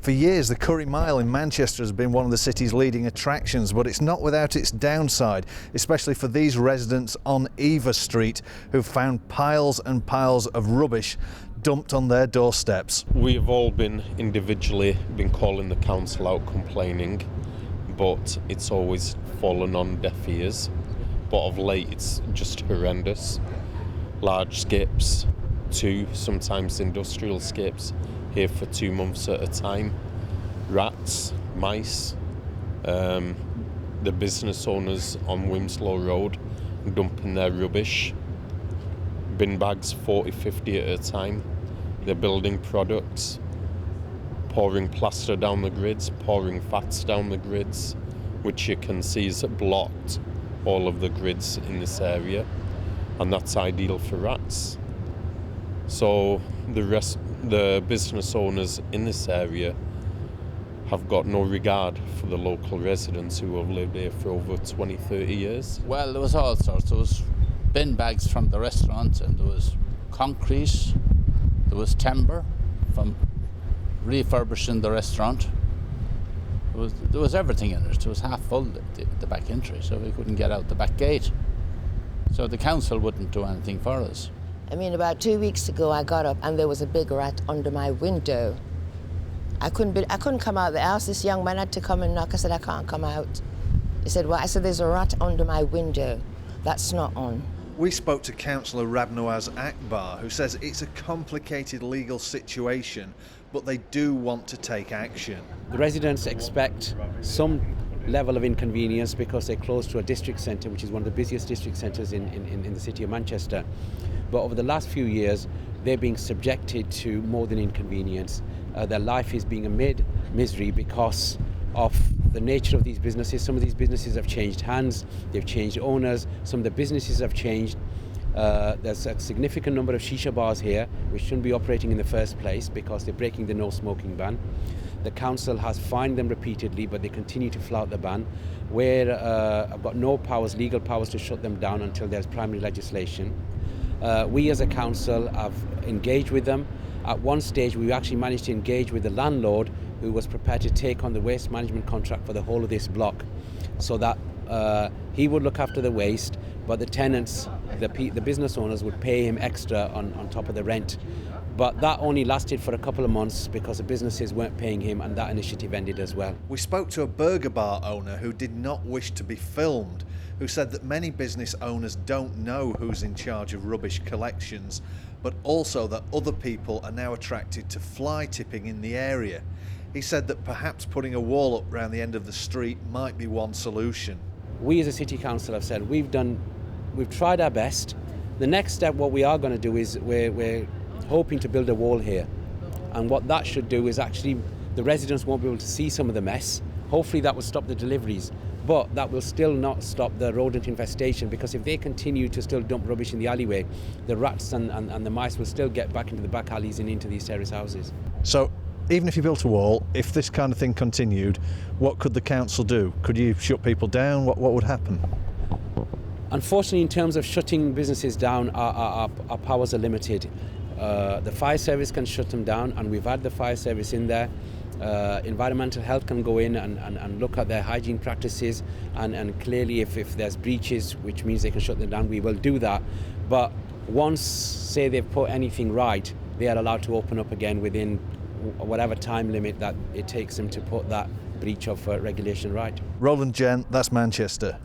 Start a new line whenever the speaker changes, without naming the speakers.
For years, the Curry Mile in Manchester has been one of the city's leading attractions, but it's not without its downside, especially for these residents on Eva Street who've found piles and piles of rubbish dumped on their doorsteps.
We have all been individually calling the council out, complaining, but it's always fallen on deaf ears. But of late, it's just horrendous. Large skips, sometimes industrial skips, here for 2 months at a time. Rats, mice, the business owners on Wimslow Road dumping their rubbish. Bin bags 40, 50 at a time. They're building products, pouring plaster down the grids, pouring fats down the grids, which you can see is blocked all of the grids in this area, and that's ideal for rats. So the business owners in this area have got no regard for the local residents who have lived here for over 20, 30 years.
Well, there was all sorts. There was bin bags from the restaurant, and there was concrete, there was timber from refurbishing the restaurant. There was everything in it. It was half full, the back entry, so we couldn't get out the back gate. So the council wouldn't do anything for us.
I mean, about 2 weeks ago, I got up and there was a big rat under my window. I couldn't come out of the house. This young man had to come and knock. I said, I can't come out. He said, well, I said, there's a rat under my window. That's not on.
We spoke to Councillor Rabnawaz Akbar, who says it's a complicated legal situation, but they do want to take action.
The residents expect some level of inconvenience because they're close to a district centre, which is one of the busiest district centres in the city of Manchester. But over the last few years, they're being subjected to more than inconvenience. Their life is being amid misery because of the nature of these businesses. Some of these businesses have changed hands, they've changed owners, some of the businesses have changed. There's a significant number of shisha bars here which shouldn't be operating in the first place because they're breaking the no smoking ban. The council has fined them repeatedly, but they continue to flout the ban. I've got no powers, legal powers, to shut them down until there's primary legislation. We as a council have engaged with them. At one stage we actually managed to engage with the landlord, who was prepared to take on the waste management contract for the whole of this block, so that he would look after the waste, but the tenants, the business owners, would pay him extra on top of the rent. But that only lasted for a couple of months because the businesses weren't paying him, and that initiative ended as well.
We spoke to a burger bar owner who did not wish to be filmed, who said that many business owners don't know who's in charge of rubbish collections, but also that other people are now attracted to fly tipping in the area. He said that perhaps putting a wall up around the end of the street might be one solution.
We as a city council have said we've tried our best. The next step, what we are going to do is we're hoping to build a wall here, and what that should do is actually the residents won't be able to see some of the mess. Hopefully that will stop the deliveries, but that will still not stop the rodent infestation, because if they continue to still dump rubbish in the alleyway, the rats and the mice will still get back into the back alleys and into these terrace houses.
So even if you built a wall, if this kind of thing continued, what could the council do? Could you shut people down? What would happen?
Unfortunately, in terms of shutting businesses down, our powers are limited. The fire service can shut them down, and we've had the fire service in there. Environmental health can go in and look at their hygiene practices, and clearly if there's breaches, which means they can shut them down, we will do that. But once, say, they've put anything right, they are allowed to open up again within whatever time limit that it takes them to put that breach of regulation right.
Roland Gent, that's Manchester.